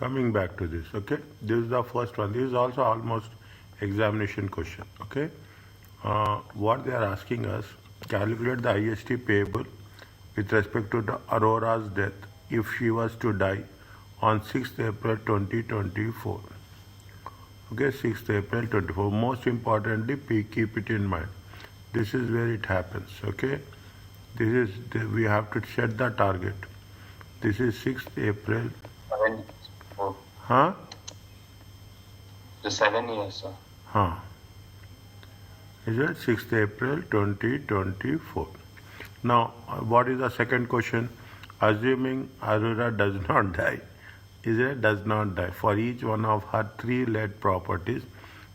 Coming back to this, okay, this is the first one. This is also almost examination question, okay. What they are asking us, calculate the IST payable with respect to the Aurora's death if she was to die on 6th April 2024. Okay, 6th April 24. Most importantly, keep it in mind. This is where it happens, okay. We have to set the target. This is 6th April. 7 years. Huh? The 7 years, sir. Huh. Is it 6th April 2024? Now, what is the second question? Assuming Aurora does not die, is it does not die? For each one of her 3 lead properties,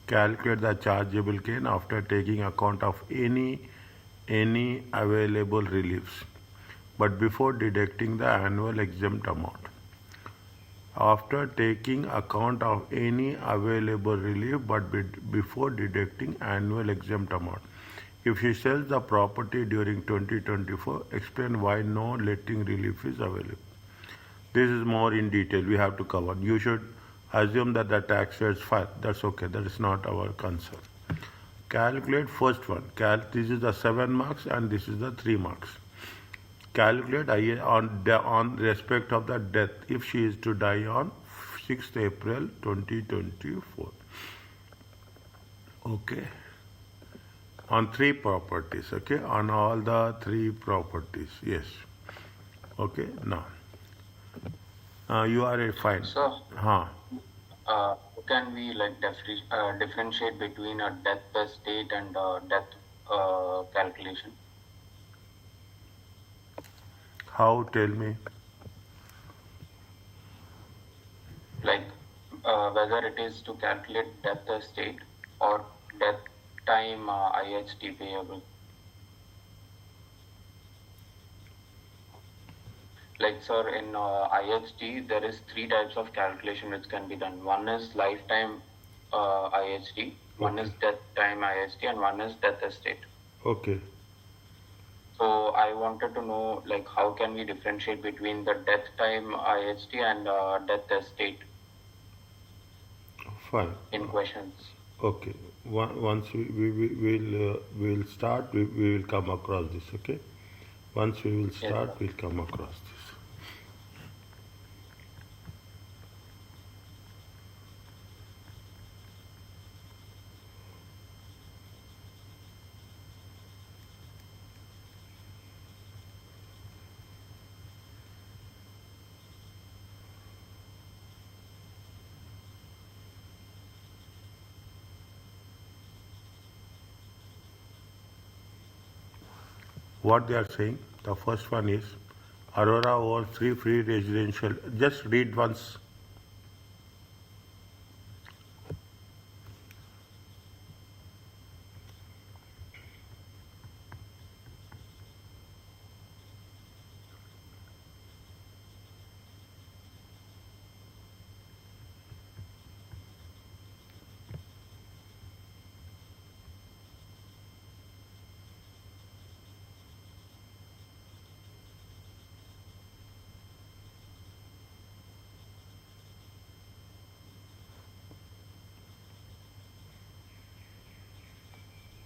calculate the chargeable gain after taking account of any available reliefs, but before deducting the annual exempt amount. After taking account of any available relief but before deducting annual exempt amount. If she sells the property during 2024, explain why no letting relief is available. This is more in detail we have to cover. You should assume that the tax rates file. That's okay. That is not our concern. Calculate first one. This is the 7 marks and this is the 3 marks. Calculate on respect of the death if she is to die on 6th April 2024. Okay. On 3 properties, okay, on all the 3 properties, yes. Okay, now. You are fine. Sir, Huh. how can we like differentiate between a death estate and death calculation? How? Tell me. Like whether it is to calculate death estate or death time IHT payable. Like sir, in IHT there is 3 types of calculation which can be done. One is lifetime IHT, one is death time IHT, and one is death estate. Okay. So I wanted to know like how can we differentiate between the death time IHT and death estate Fine. in questions. Okay. Once we'll start, we will come across this, okay? Once we will start, Yes, we'll come across this. What they are saying, the first one is Aurora owns 3 free residential. Just read once.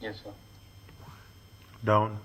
yes sir. Down.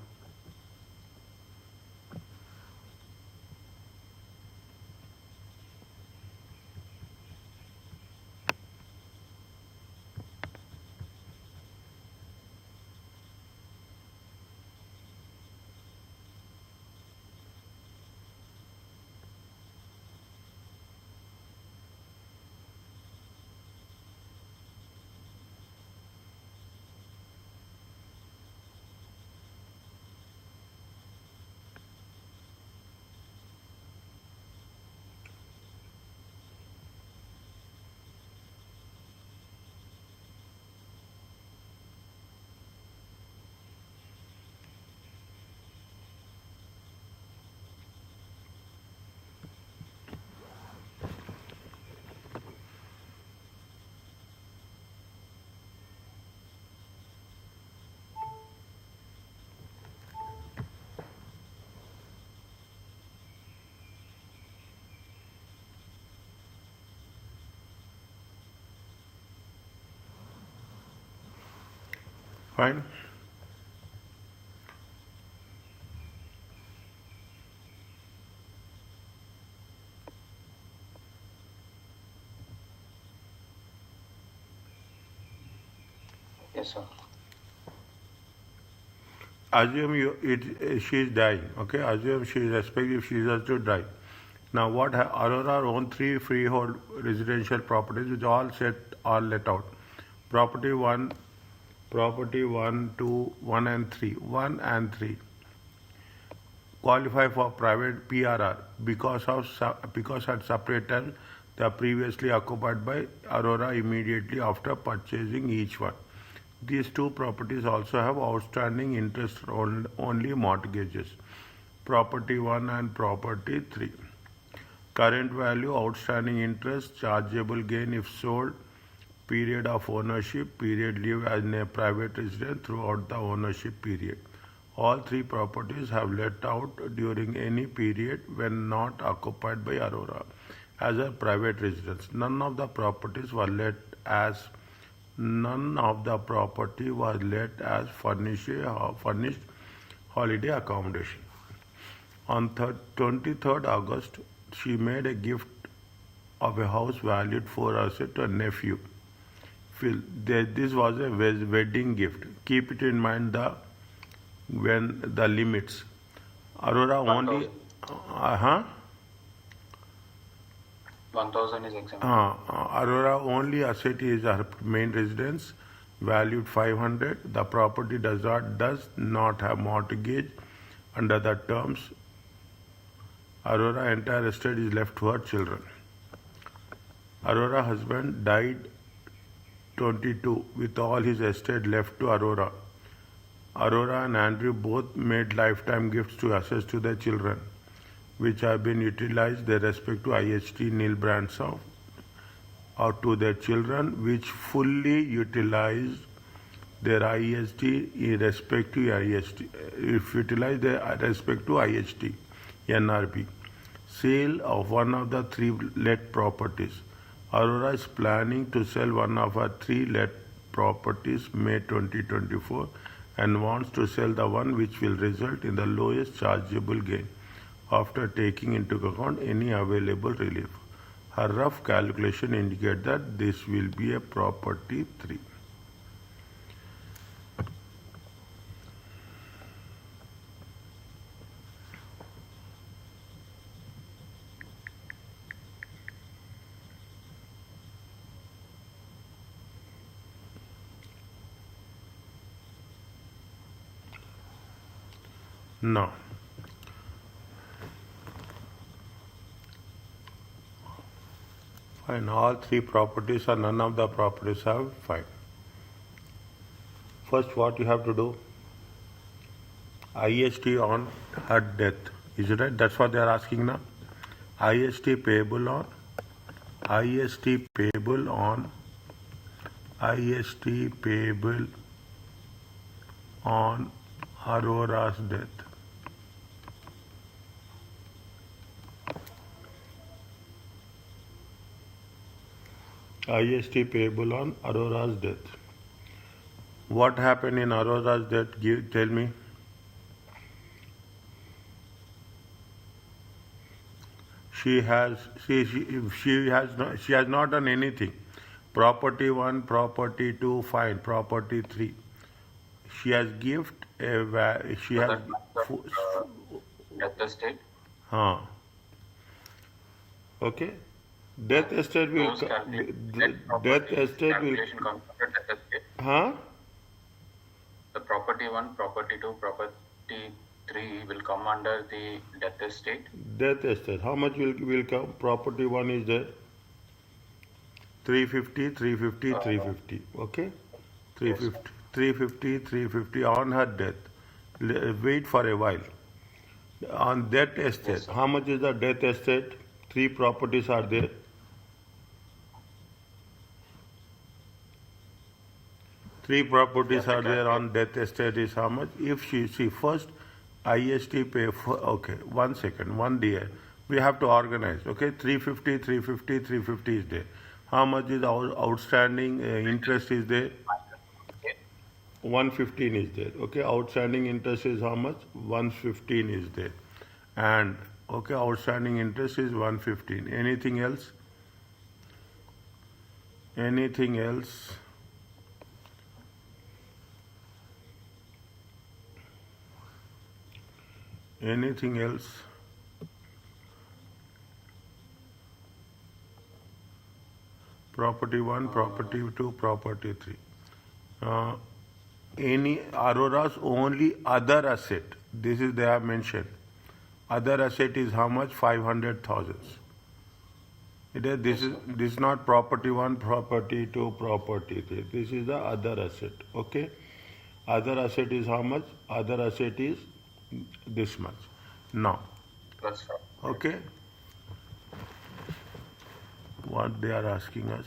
Fine. Yes, sir. Assume she is dying. Okay, assume she is respective. She is also die. Now, Aurora own three freehold residential properties, which all let out. Property one, property one, two, one and three, one and three qualify for private PRR because at separate times they are previously occupied by Aurora immediately after purchasing each one. These two properties also have outstanding interest only mortgages. Property 1 and property 3. Current value, outstanding interest, chargeable gain if sold, period of ownership, period lived as a private residence throughout the ownership period. All three properties have let out during any period when not occupied by Aurora as a private residence. None of the property was let as furnished holiday accommodation. On 23rd August, she made a gift of a house valued for herself to a nephew. Phil, this was a wedding gift. Keep it in mind when the limits. Aurora only, 1,000 is exempt. Aurora only asset is her main residence, valued 500. The property does not have mortgage under the terms. Aurora entire estate is left to her children. Aurora husband died 22 with all his estate left to Aurora. Aurora and Andrew both made lifetime gifts to assets to their children, which have been utilized their respect to IHT nil brands of or to their children, which fully utilized their IHT in respect to IHT, if utilized their respect to IHT, NRB. Sale of one of the three let properties. Aurora is planning to sell one of her three let properties May 2024 and wants to sell the one which will result in the lowest chargeable gain after taking into account any available relief. Her rough calculation indicates that this will be a property 3. Now, fine, all three properties or none of the properties have fine. First, what you have to do, IST on her death. Is it right? That's what they are asking now. IST payable on IST payable on IST payable on Aurora's death. IST payable on Aurora's death. What happened in Aurora's death? Tell me. She has not done anything. Property 1, property 2, fine. Property 3. She has gift. She has. Death estate. Okay. Death estate will. Death estate will. The property 1, property 2, property 3 will come under the death estate. Death estate. How much will come? Property 1 is there. 350, 350, 350. Okay? 350, 350, 350 on her death. Wait for a while. On death estate, how much is the death estate? 3 properties are there. Three properties are there on death estate is how much? If she first IST pay for, okay, 1 second, 1 day. We have to organize, okay? 350, 350, 350 is there. How much is outstanding interest is there? 115 is there. Okay, outstanding interest is how much? 115 is there. And okay, outstanding interest is 115. Anything else? Anything else? Anything else? Property 1, property 2, property 3. Uh, any Aurora's only other asset, this is they have mentioned. Other asset is how much? 500,000. This is not property 1, property 2, property 3. This is the other asset. Okay. Other asset is how much? Other asset is this much. Now, That's right. okay. What they are asking us?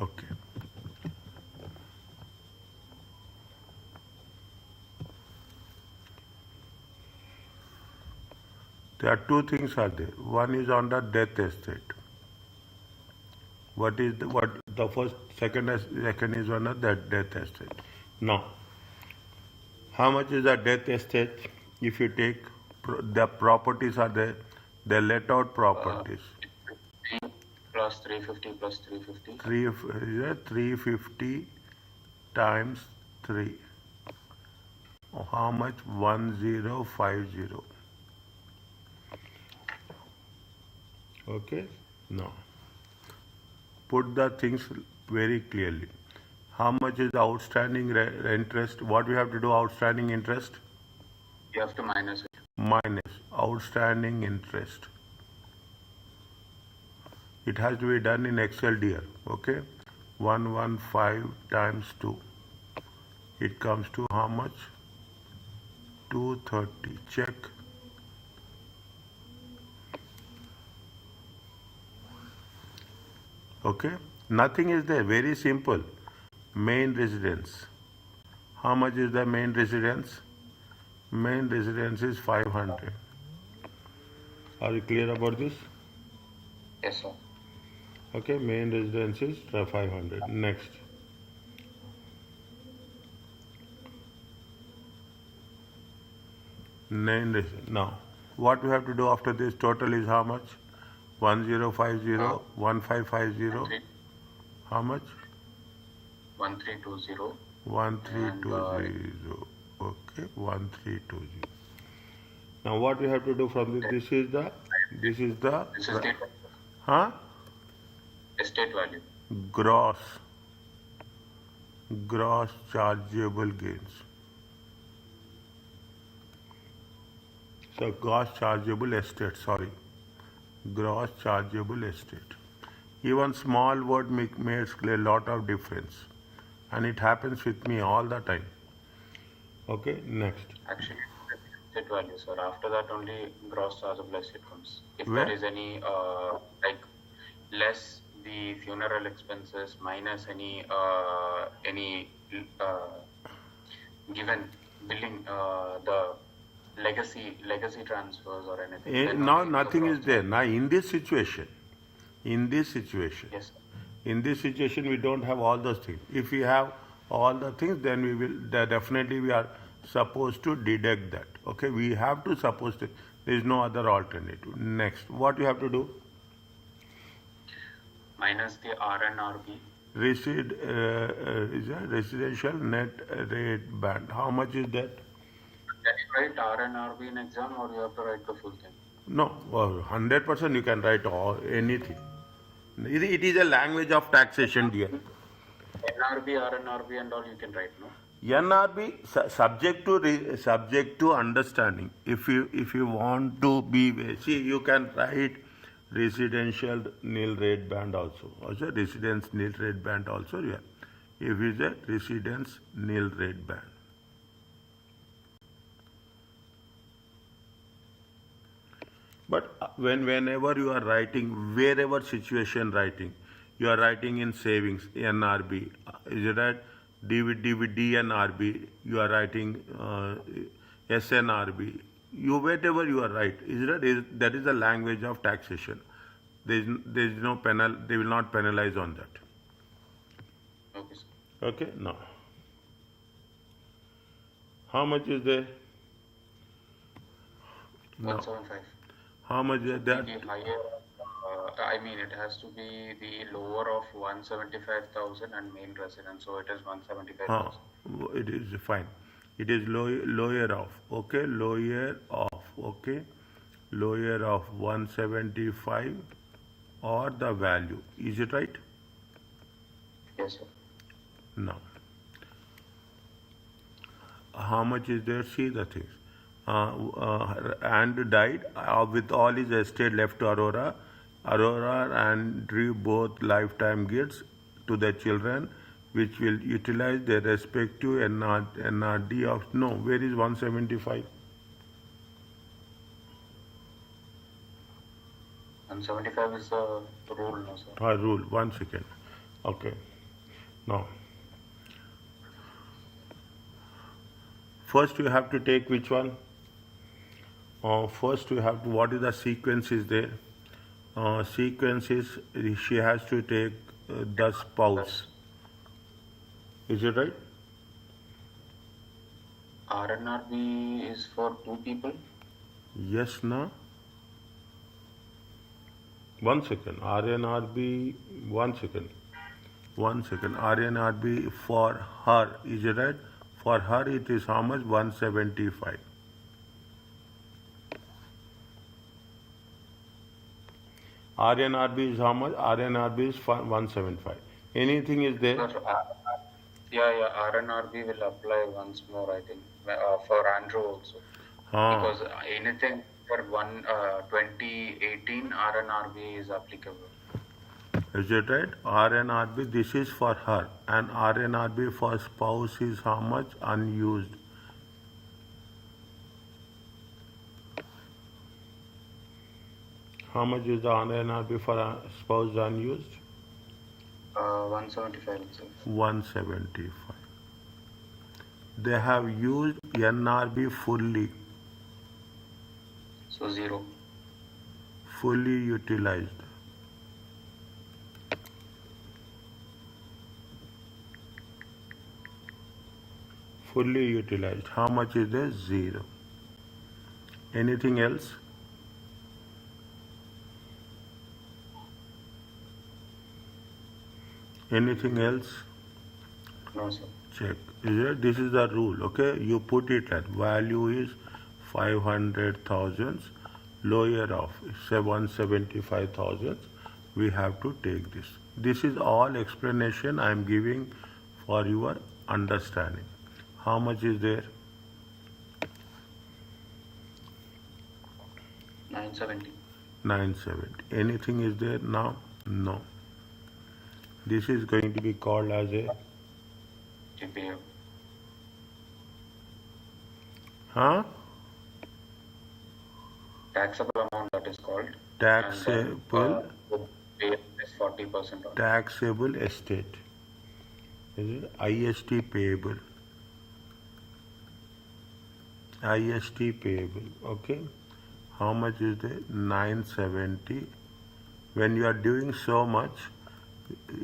Okay. There are two things are there. One is on the death estate. What the first second is on the death estate. Now, how much is the death estate? If you take the properties are there, they let out properties. 350 plus 350. 350 times 3. How much? 1050. Okay. Now, put the things very clearly. How much is the outstanding interest? What we have to do? Outstanding interest You have to minus it. minus outstanding interest. It has to be done in Excel, dear. Okay. 115 times 2. It comes to how much? 230. Check. Okay. Nothing is there. Very simple. Main residence. How much is the main residence? Main residence is 500. Are you clear about this? Yes, sir. Okay, main residence is 500. Next. Now, what we have to do after this? Total is how much? 1050, 1550. How much? 1320. 1320. Okay, 1320. Now, what we have to do from this? This is the. This is the Huh? estate value. Gross chargeable gains. So gross chargeable estate, sorry. Gross chargeable estate. Even small word makes a lot of difference. And it happens with me all the time. Okay, next. Actually, estate value, sir. After that, only gross chargeable estate comes. If Where? there is any like less the funeral expenses minus any given billing the legacy transfers or anything. Then Now only the nothing is gross there. Now in this situation, Yes, sir. in this situation we don't have all those things. If we have all the things, then we will definitely we are supposed to deduct that. Okay, we have to suppose to. There is no other alternative. Next, what you have to do? Minus the RNRB. Is a residential net rate band. How much is that? Can you write RNRB in exam or you have to write the full thing? No, 100% you can write anything. It is a language of taxation, dear. NRB, RNRB and all you can write, no? NRB subject to understanding. If you want to be, see, you can write residential nil rate band also. Also residence nil rate band also. Yeah. If it's a residence nil rate band. But whenever you are writing, wherever situation writing, you are writing in savings, NRB, is it right? DNRB, you are writing SNRB. You whatever you are right, is that is the language of taxation. There is no penal. They will not penalize on that. Okay, sir. Okay, now how much is there? Now 175. how much is that? The higher, I mean, it has to be the lower of 175,000 and main residence, so it is Huh, 175,000. it is fine. It is lower of, okay, lower of, okay, lower of 175 or the value. Is it right? Yes, sir. Now, how much is there? See the things. And died with all his estate left to Aurora. Aurora and drew both lifetime gifts to the children, which will utilize their respective NRD of. No, where is 175? 175 is the rule, no, sir. Rule. 1 second. Okay. Now, first you have to take which one? First you have to, what is the sequence is there? Sequence is she has to take the spouse. Is it right? RNRB is for 2 people. Yes, no? 1 second. RNRB, 1 second. 1 second. RNRB for her, is it right? For her it is how much? 175. RNRB is how much? RNRB is for 175. Anything is there? Sir, yeah, RNRB will apply once more, I think, for Andrew also. Because anything for 2018 RNRB is applicable. Is it right? RNRB, this is for her. And RNRB for spouse is how much? Unused. How much is the RNRB for a spouse unused? 175 itself. 175. They have used NRB fully, So 0. fully utilized. Fully utilized. How much is there? 0. Anything else? Anything else? No, sir. Check. This is the rule, okay? You put it at value is 500,000, lower of 175,000. We have to take this. This is all explanation I am giving for your understanding. How much is there? 970. 970. Anything is there now? No. This is going to be called as a GPA. Taxable amount, that is called. Taxable. And then, is 40% on. Taxable estate. Is it IST payable? IST payable. Okay. How much is there? 970. When you are doing so much,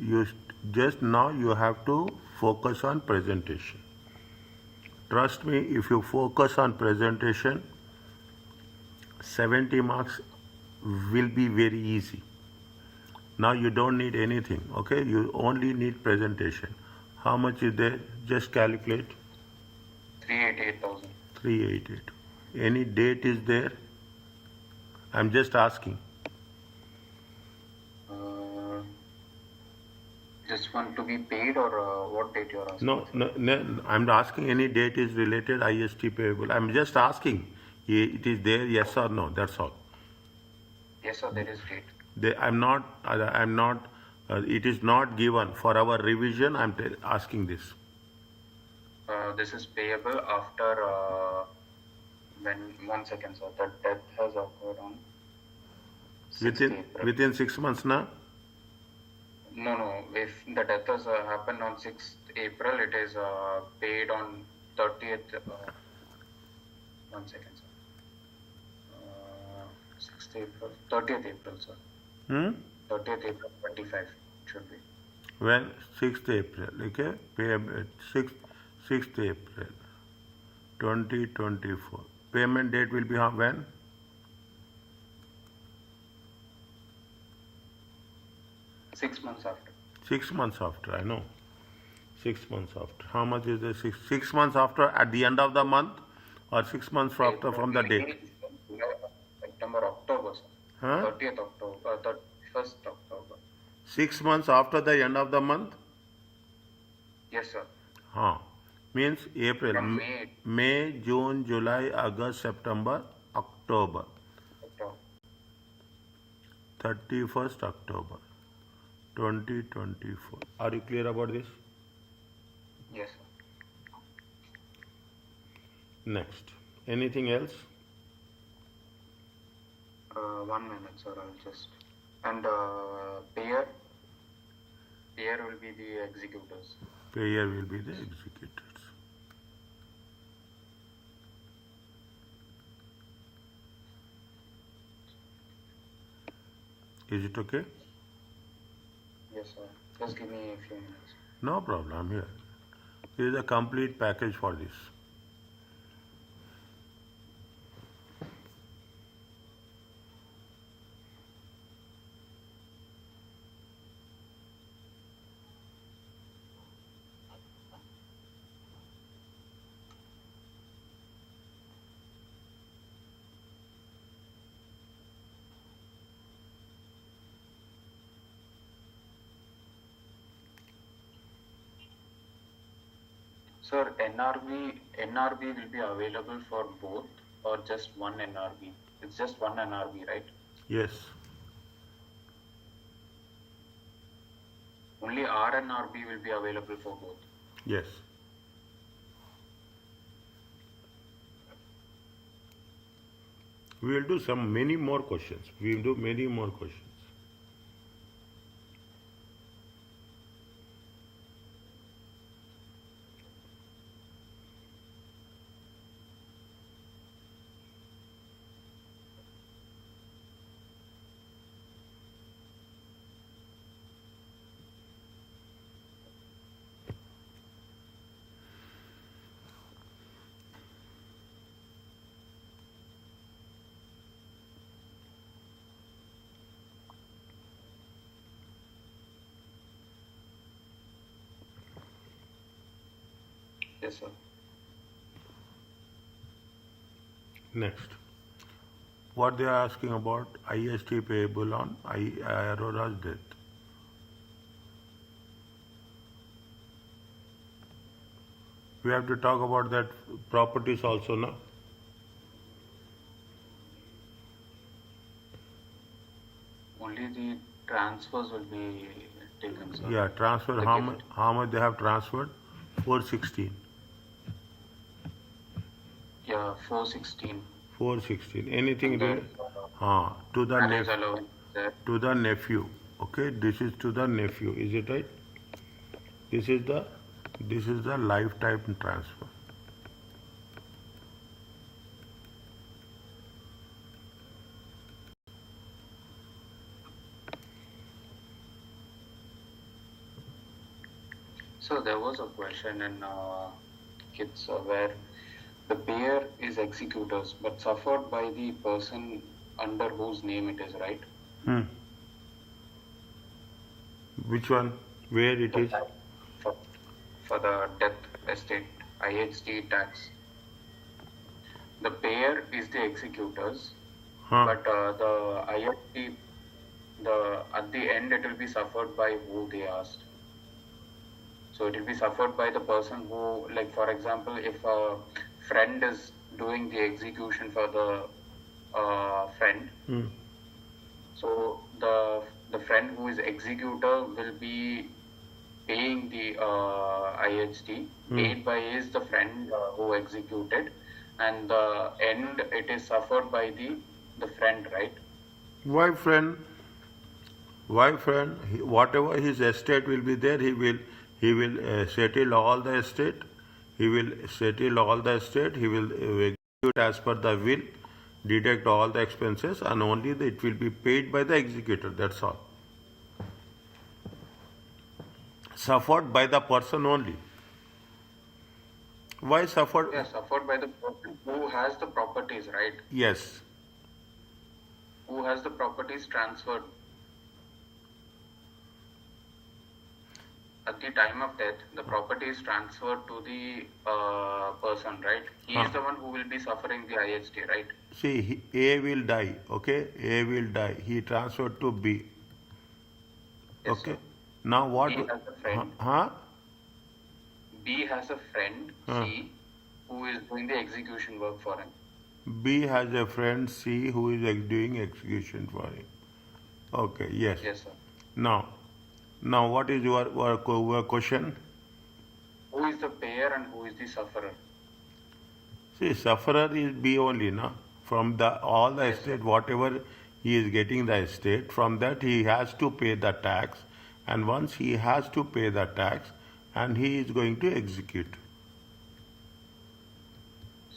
you just now you have to focus on presentation. Trust me, if you focus on presentation, 70 marks will be very easy. Now you don't need anything, okay? You only need presentation. How much is there? Just calculate. 388,000. 388. Any date is there? I'm just asking. This one to be paid, or what date you're asking? No, I'm asking any date is related IST payable. I'm just asking. It is there, yes or no, that's all. Yes, sir, there is date. It is not given. For our revision, I'm asking this. This is payable after, when, 1 second, sir, the death has occurred on 6th April. Within 6 months, na? No, if the death has happened on 6th April, it is paid on 30th. 1 second, sir. 6th April, 30th April, sir. 30th April 25 should be. When? 6th April, okay? Payment 6th April 2024. Payment date will be when? 6 months after. 6 months after, I know. 6 months after. How much is the 6 months after at the end of the month or 6 months after from the date? September, October, sir. Huh? 30th October, 31st October. 6 months after the end of the month? Yes, sir. Means April, From May, June, July, August, September, October. 31st October 2024. Are you clear about this? Yes, sir. Next. Anything else? 1 minute, sir. I'll just. And payer will be the executors. Payer will be the executors. Is it okay? Yes, sir. Just give me a few minutes. No problem, I'm here. There is a complete package for this. Sir, NRB will be available for both or just one NRB? It's just one NRB, right? Yes. Only RNRB will be available for both. Yes. We will do many more questions. We will do many more questions. Yes, sir. Next. What they are asking about IST payable on Aurora's death. We have to talk about that properties also now. Only the transfers will be taken, sir. Yeah, transfer. How much they have transferred? 416. Yeah, 416. 416. Anything There, to the marriage allowance there. to the nephew. Okay, this is to the nephew. Is it right? This is the lifetime transfer. So there was a question in kids where the payer is executors but suffered by the person under whose name it is, right? Which one? Where it is? For the death estate, IHT tax. The payer is the executors, but the IHT, at the end it will be suffered by who they asked. So it will be suffered by the person who, like for example, if a friend is doing the execution for the friend, so the friend who is executor will be paying the IHT. Paid by is the friend who executed, and the end it is suffered by the friend, right? Why friend? Why friend? Whatever his estate will be there, he he will settle all the estate, he will settle all the estate, he will execute as per the will, deduct all the expenses, and only it will be paid by the executor, that's all. Suffered by the person only. Why suffered? Yeah, suffered by the person who has the properties, right? Yes. Who has the properties transferred. At the time of death, the property is transferred to the person, right? He is the one who will be suffering the IHT, right? See, A will die, okay? A will die. He transferred to B. Yes, Okay. sir. Now what? B has a friend. Huh? B has a friend, C, who is doing the execution work for him. B has a friend C who is doing execution for him. Okay, yes. Yes, sir. Now what is your question? Who is the payer and who is the sufferer? See, sufferer is B only, no? From all the estate, whatever he is getting the estate, from that he has to pay the tax, and once he has to pay the tax, and he is going to execute.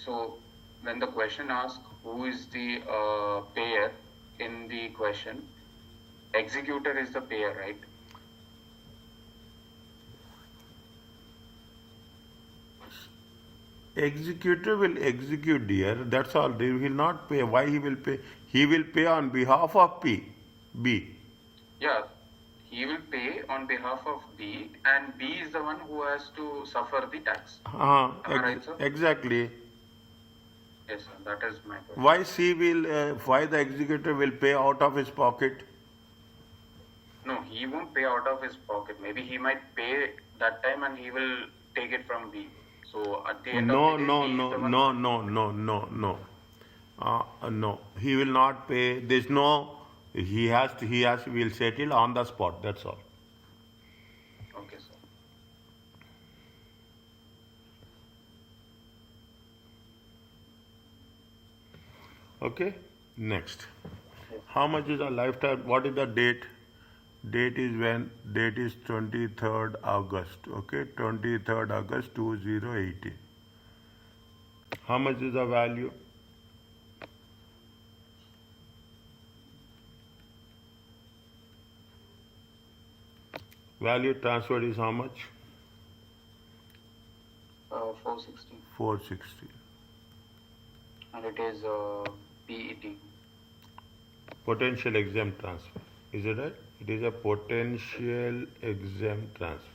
So, when the question asks who is the payer in the question, executor is the payer, right? Executor will execute, dear. That's all. He will not pay. Why he will pay? He will pay on behalf of B. Yeah, he will pay on behalf of B, and B is the one who has to suffer the tax. Am I right, sir? Exactly. Yes, sir. That is my question. Why the executor will pay out of his pocket? No, he won't pay out of his pocket. Maybe he might pay that time and he will take it from B. So at the end of the day, he is the one. No. No. He will not pay. There's no. Will settle on the spot. That's all. Okay, sir. Okay. Next. How much is a lifetime? What is the date? Date is 23rd August. Okay, 23rd August 2018. How much is the value? Value transferred is how much? 460. 460. And it is PET. Potential exempt transfer. Is it right? It is a potential exempt transfer.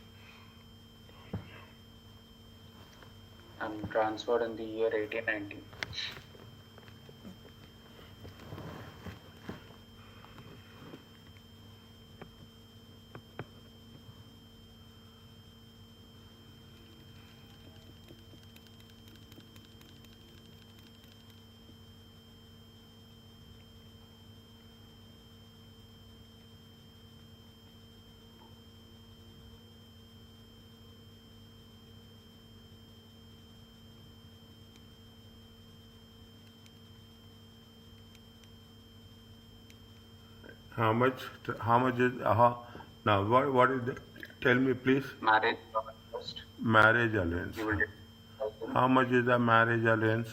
And transferred in the year 1890. How much is now what is the, tell me please. Marriage first. Marriage allowance. You will get How much is the marriage allowance?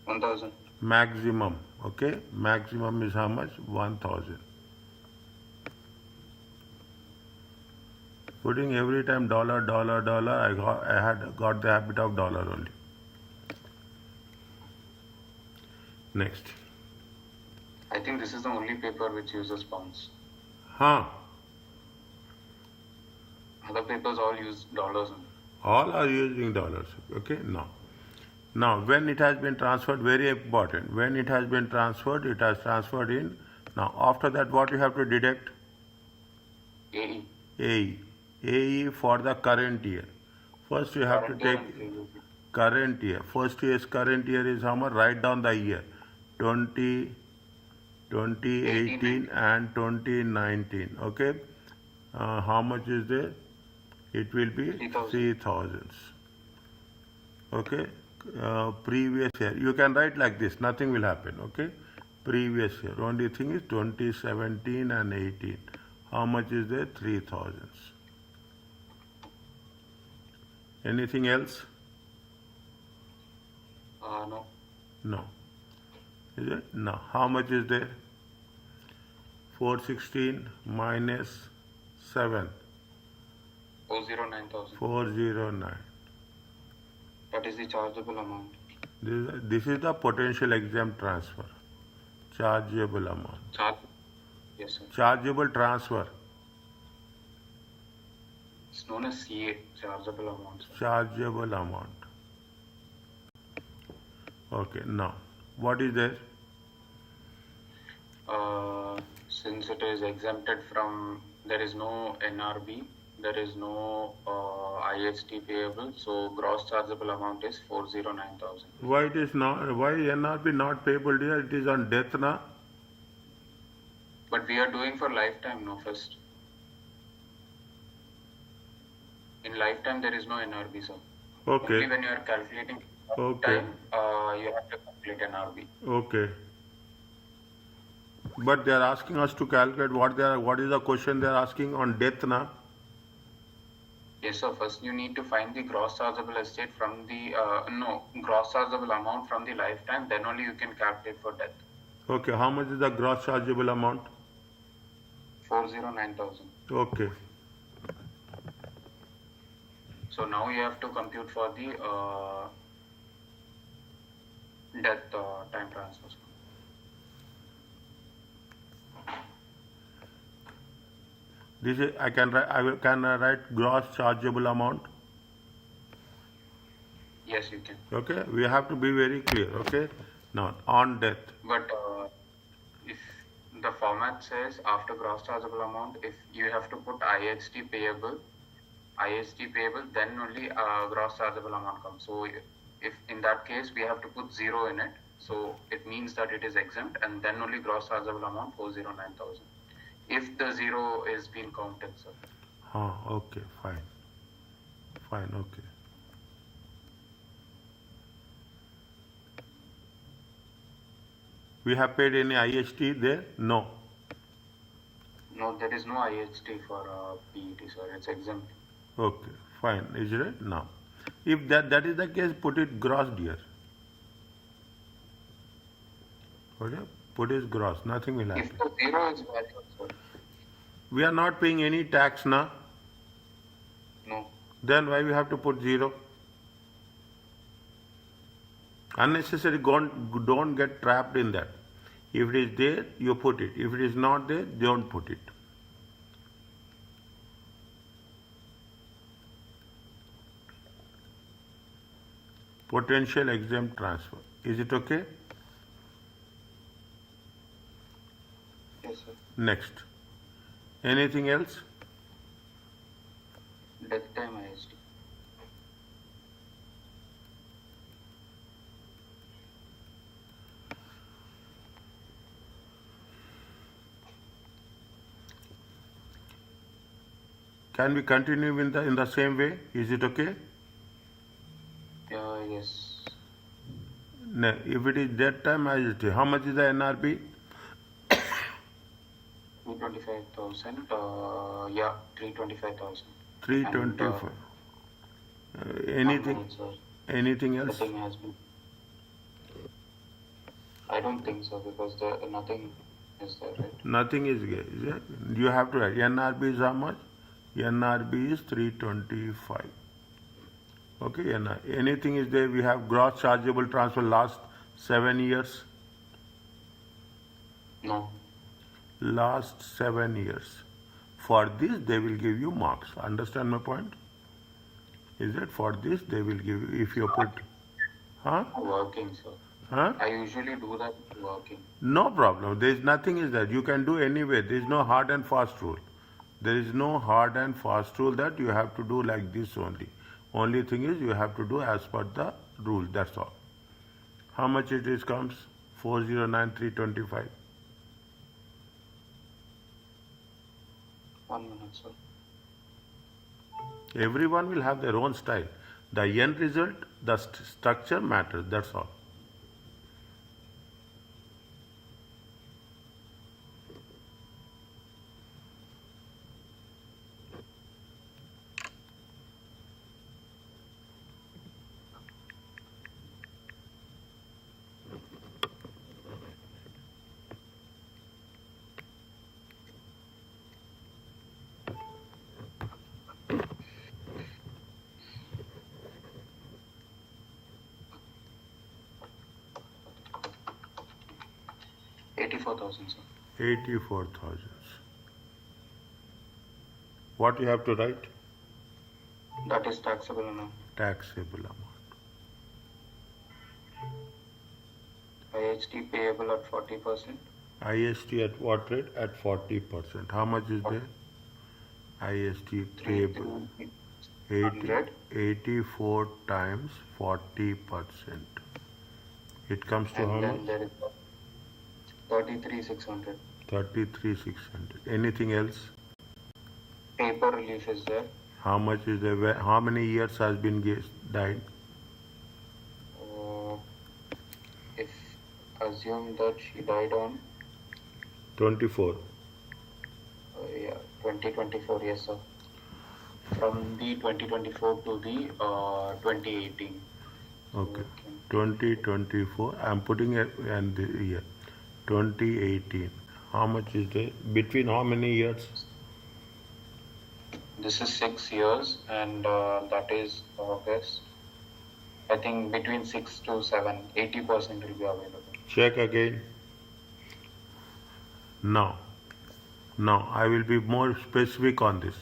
1000. Maximum. Okay, maximum is how much? 1000. Putting every time dollar, I had got the habit of dollar only. Next. I think this is the only paper which uses pounds. Huh? Other papers all use dollars. All are using dollars. Okay, now when it has been transferred, very important. When it has been transferred, it has transferred in. Now after that, what you have to deduct? AE. AE for the current year. First you have to take current year. First year's current year is how much? Write down the year. 2018 and 2019. Okay. How much is there? It will be 3000. Okay. Previous year. You can write like this. Nothing will happen. Okay. Previous year. Only thing is 2017 and 18. How much is there? 3000. Anything else? No. No. Is it? No. How much is there? 416 minus 7. 409,000. 409. That is the chargeable amount. This is the potential exempt transfer. Chargeable amount. Yes, sir. Chargeable transfer. It's known as CA, chargeable amount, sir. Chargeable amount. Okay, now, what is there? Since it is exempted from, there is no NRB, there is no IHT payable, so gross chargeable amount is 409,000. Why it is not? Why NRB not payable here? It is on death now. But we are doing for lifetime, no, first. In lifetime, there is no NRB, sir. Okay. Only when you are calculating time, you have to calculate NRB. Okay. But they are asking us to calculate what is the question they are asking on death now? Yes, sir. First, you need to find the gross chargeable estate from the gross chargeable amount from the lifetime. Then only you can calculate for death. Okay. How much is the gross chargeable amount? 409,000. Okay. So now you have to compute for the death time transfer. This is I can write gross chargeable amount. Yes, you can. Okay. We have to be very clear. Okay. Now on death. But if the format says after gross chargeable amount, if you have to put IHT payable, then only gross chargeable amount comes. So if in that case we have to put 0 in it, so it means that it is exempt, and then only gross chargeable amount 409,000. If the 0 is being counted, sir. Okay, fine. Fine, okay. We have paid any IHT there? No. No, there is no IHT for PET, sir. It's exempt. Okay, fine. Is it? Now, if that is the case, put it gross, dear. Okay? Put it gross. Nothing will happen. If the 0 is valid, sir. We are not paying any tax now. No. Then why we have to put 0? Unnecessary. Don't get trapped in that. If it is there, you put it. If it is not there, don't put it. Potential exempt transfer. Is it okay? Yes, sir. Next. Anything else? Death time IHT. Can we continue in the same way? Is it okay? Yes. No, if it is that time, how much is the NRP? 325,000. 325,000. 325. Anything else? Nothing has been. I don't think so, because nothing is there, right? Nothing is there. Is it? You have to write. NRB is how much? NRB is 325. Okay, anything is there? We have gross chargeable transfer last 7 years. No. Last 7 years. For this, they will give you marks. Understand my point? Is it? For this, they will give you, if you put, Working, sir. I usually do that working. No problem. There is nothing is that you can do anyway. There is no hard and fast rule. There is no hard and fast rule that you have to do like this only. Only thing is you have to do as per the rule. That's all. How much it is comes? 409,325. 1 minute, sir. Everyone will have their own style. The end result, the structure matters. That's all. 84,000, sir. 84,000. What you have to write? That is taxable amount. Taxable amount. IHT payable at 40%. IST at what rate? At 40%. How much is there? IST payable. 100. 84 times 40%. It comes to And how then much? there is 33,600. 33,600. Anything else? Paper relief is there. How much is there? How many years has been died? If assume that she died on 24. 2024, yes, sir. From the 2024 to the 2018. Okay. 2024. I'm putting it and the year. 2018. How much is there? Between how many years? This is 6 years, and that is August. I think between 6 to 7, 80% will be available. Check again. Now I will be more specific on this.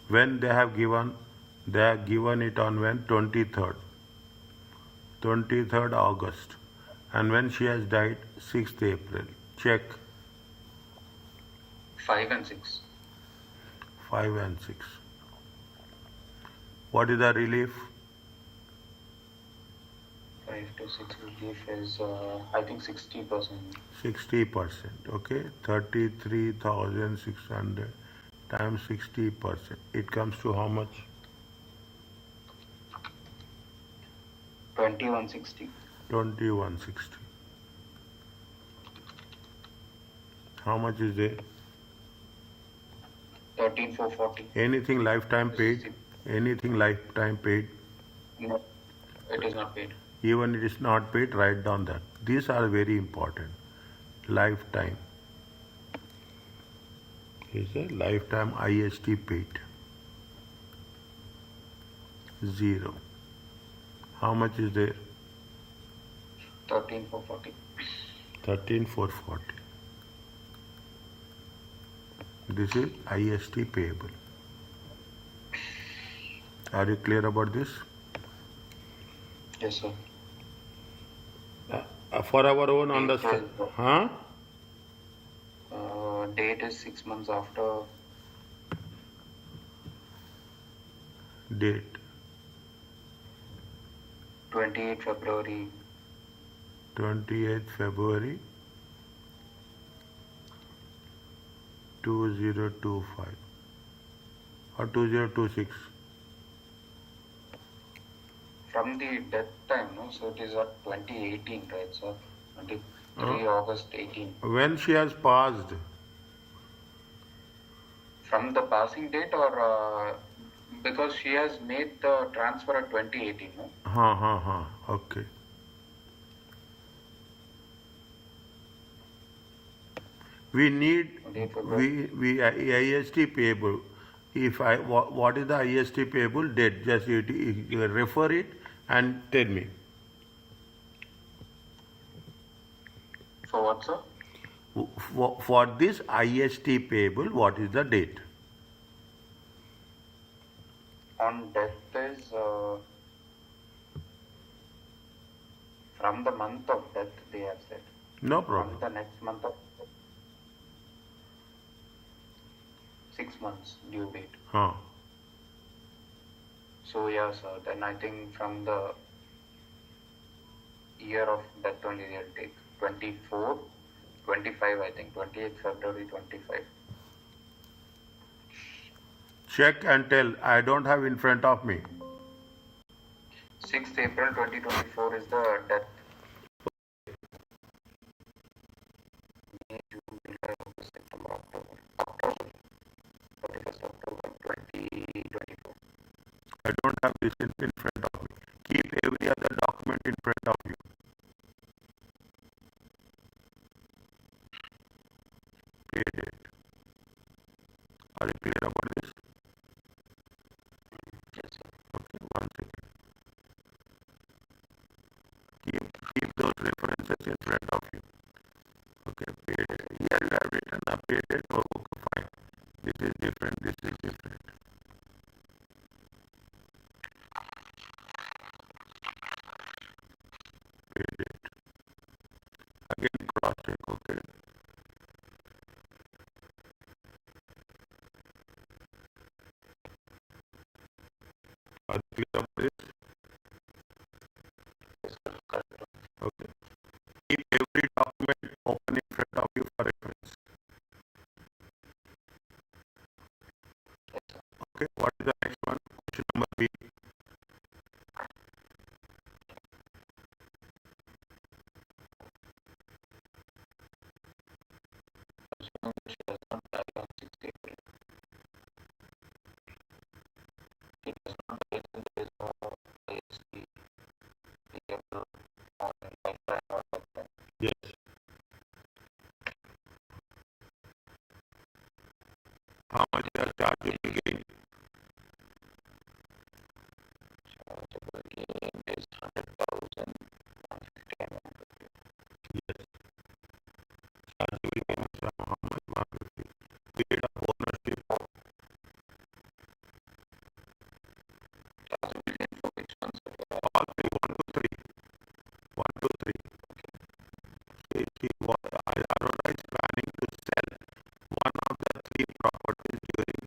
When they have given it on when? 23rd August. And when she has died? 6th April. Check. 5 and 6. 5 and 6. What is the relief? 5 to 6 relief is, I think, 60%. 60%. Okay. 33,600 times 60%. It comes to how much? 2160. 2160. How much is there? 13,440. Anything lifetime paid? Anything lifetime paid? No, it is not paid. Even it is not paid, write down that. These are very important. Lifetime. Is a lifetime IST paid. 0. How much is there? 13,440. 13,440. This is IST payable. Are you clear about this? Yes, sir. For our own understanding. Huh? Date is 6 months after. Date. 28 February. 28th February 2025 or 2026. From the death time, no? So it is at 2018, right, sir? 23 August 18. When she has passed? From the passing date, or because she has made the transfer at 2018, no? Okay. We need IST payable. What is the IST payable date? Just you refer it and tell me. For what, sir? For this IST payable, what is the date? On death is from the month of death, they have said. No problem. From the next month of 6 months due date. So yeah, sir. Then I think from the year of death only they'll take 24, 25. I think 28 February 25. Check and tell. I don't have in front of me. 6th April 2024 is the death. May, June, July, August, September, October. 31st October 2024. I don't have this in front of me. Keep every other document in front of you. Pay date. Are you clear about this? Yes, sir. Okay, 1 second. Keep those references in front of you. Okay, pay date. Okay, what is the next one? Question number B. Assuming she does not die on 6th April. She does not die, then there is no IST payable on lifetime or lifetime. Yes. How much is chargeable gain? Chargeable gain is 100,000, 150 and 150. Yes. Chargeable gain is how much? 150. Period of ownership. Chargeable gain for which one, sir? All three, 1 to 3. 1 to 3. Aurora is planning to sell one of the three properties during